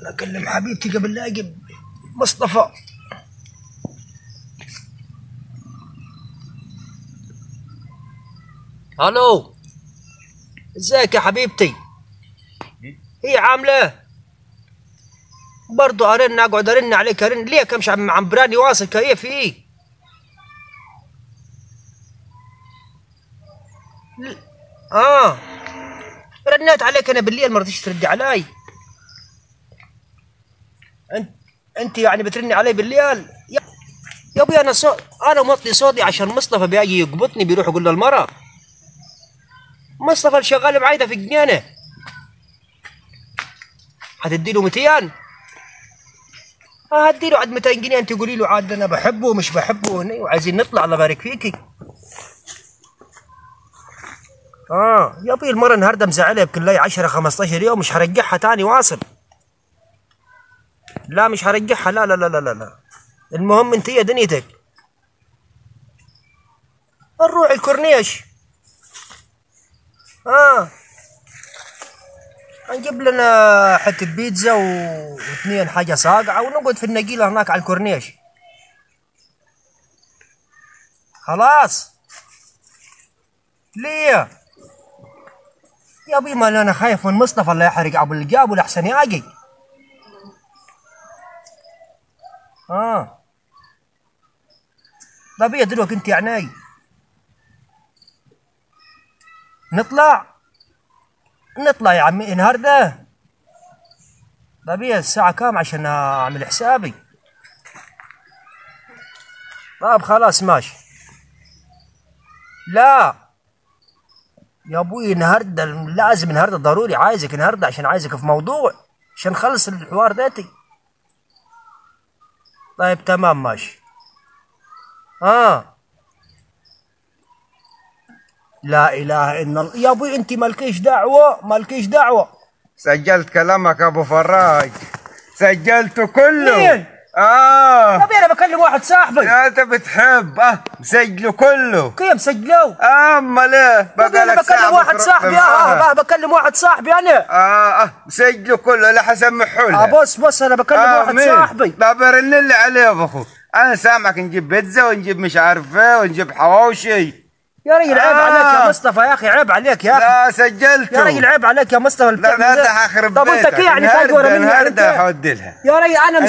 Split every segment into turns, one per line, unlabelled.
انا اكلم حبيبتي قبل لا اجي مصطفى. الو، ازيك يا حبيبتي؟ هي عامله برضو اقعد ارن عليك ليه كمش عم براني واصل كيف ايه؟ رنيت عليك انا بالليل ما رضيتش تردي علي. انت يعني بترني علي بالليل يا ابوي. انا موطي صوتي عشان مصطفى بيجي يقبطني بيروح يقول للمرأة. مصطفى اللي شغال معاي ده في الجنينه هتديله 200. هديله عاد 200 جنيه. انت قولي له عاد انا بحبه ومش بحبه وعايزين نطلع. الله يبارك فيكي. يا ابوي المره النهارده مزعلها بكل 10 15 يوم مش هرجعها تاني واصل. لا مش هرجعها. لا لا لا لا لا. المهم انت يا دنيتك نروح الكورنيش. هنجيب لنا حتة بيتزا واثنين حاجة ساقعة ونقعد في النقيلة هناك على الكورنيش. خلاص ليه يا ابوي؟ ما انا خايف من مصطفى الله يحرق ابو الجاب لحسن ياجي. طب يا دلوقتي انت يعني نطلع يا عمي النهارده. طب الساعة كام عشان اعمل حسابي؟ طب خلاص ماشي. لا يا ابوي النهارده لازم، النهارده ضروري عايزك النهارده عشان عايزك في موضوع عشان نخلص الحوار داتي. طيب تمام ماشي. لا اله الا الله يا ابوي. انت مالكيش دعوه.
سجلت كلامك ابو فراج، سجلته كله.
مين؟ طب انا بكلم واحد صاحبي.
انت بتحب مسجله كله.
كيف مسجلوه؟
امال ايه؟
انا بكلم واحد صاحبي. بكلم واحد صاحبي انا.
مسجله كله لا حسمحوا له.
بص انا بكلم واحد صاحبي.
طب رن لي عليه يا اخو. انا سامعك نجيب بيتزا ونجيب مش عارف ايه ونجيب حواوشي.
يا رجل عيب عليك يا مصطفى يا اخي، عيب عليك يا اخي.
لا سجلته
يا رجل عيب عليك يا مصطفى.
لا ده هخرب
طب انت كي يعني تقدر مني؟
النهارده هحد لها
يا رجل. انا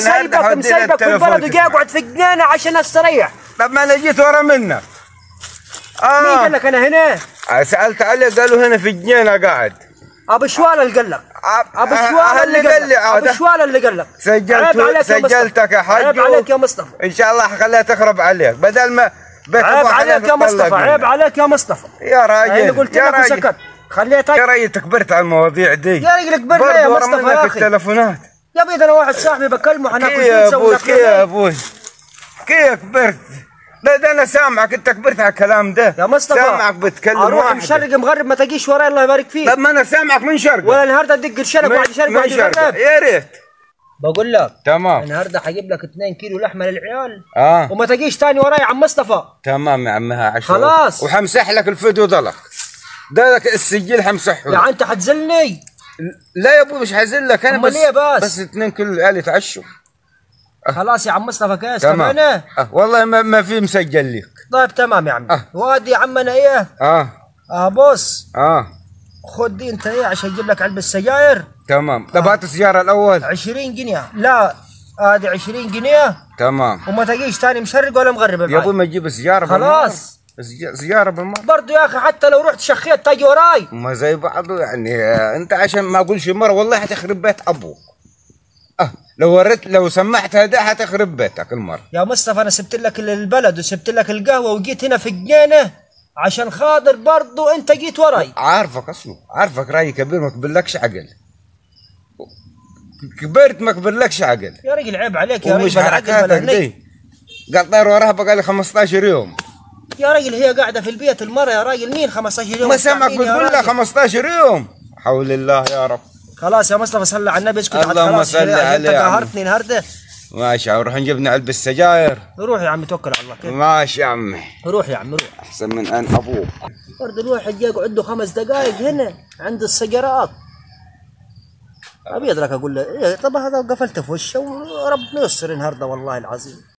مسيبك في البلد وجاي اقعد في الجنينه عشان استريح.
طب ما انا جيت ورا منك.
مين قال لك انا هنا؟
سالت عليه قالوا هنا في الجنينه قاعد.
ابو شوال اللي قال لك.
ابو شوال اللي قال لي
ابو شوال اللي قال لك.
سجلتك يا حاج.
عيب عليك يا مصطفى.
ان شاء الله حخليها تخرب عليك بدل ما
عيب عليك يا مصطفى. عيب عليك يا مصطفى
يا راجل.
انا قلت لك وسكت. خليتك
يا راجل كبرت على المواضيع دي.
يا راجل كبرنا يا مصطفى يا اخي.
التلفونات
يا ابوي ده انا واحد صاحبي بكلمه هناكل
بيتزا وناكل. يا ابوي كيف كبرت؟ ده انا سامعك انت كبرت على الكلام ده
يا مصطفى.
سامعك بتكلم
اروح من شرق مغرب ما تجيش وراي الله يبارك فيك.
طب ما انا سامعك من شرق.
ولا النهارده ادق الشرق وعد شرق وعد مغرب.
يا ريت.
بقول لك
تمام
النهارده هجيب لك 2 كيلو لحمه للعيال.
وما
تجيش تاني وراي يا عم مصطفى.
تمام يا عمها 10
خلاص.
وحمسح لك الفيديو ضلك ده لك السجل حمسحه.
يا انت حتزلني؟
لا يا ابوي مش حزلك انا بس 2 كيلو العيال يتعشوا.
خلاص يا عم مصطفى كاس
تمام.
كمان
والله ما في مسجل لك.
طيب تمام يا عم. وادي يا عمنا ايه. بص خد دي انت عشان اجيب لك علبه سجاير.
تمام. طب هات السياره الاول
20 جنيه. لا ادي 20 جنيه.
تمام.
وما تجيش تاني مشرق ولا مغرب
يا ابوي ما تجيب سياره
خلاص.
سياره بالمره
برضه يا اخي حتى لو رحت شخيت تجي وراي.
ما زي بعضه يعني. انت عشان ما اقولش مره والله حتخرب بيت ابوك. لو سمحت هذا حتخرب بيتك المره.
يا مصطفى انا سبت لك البلد وسبت لك القهوه وجيت هنا في الجنينه عشان خاطر برضه انت جيت وراي.
عارفك اصلا عارفك راي كبير ما كبرلكش عقل. كبرت ما كبرلكش عقل
يا راجل عيب عليك يا راجل.
ومش حركاتك دي قال طير وراها بقى لي 15 يوم.
يا راجل هي قاعده في البيت المره يا راجل. مين 15 يوم؟
ما سمعك بتقول لها 15 يوم. حول الله يا رب.
خلاص يا مصطفى صلي على النبي اسكت.
اللهم صل عليه.
انت قهرتني النهارده.
ماشي نروح نجيب علبة السجاير.
روح يا عم توكل على الله. كيف؟
ماشي يا عمي.
روح يا عم روح.
احسن من ان ابوك.
برضه الواحد يقعد عنده 5 دقائق هنا عند السيارات. ابي ادرك اقول له إيه، طب هذا قفلته في وشه وربنا يستر النهارده والله العظيم.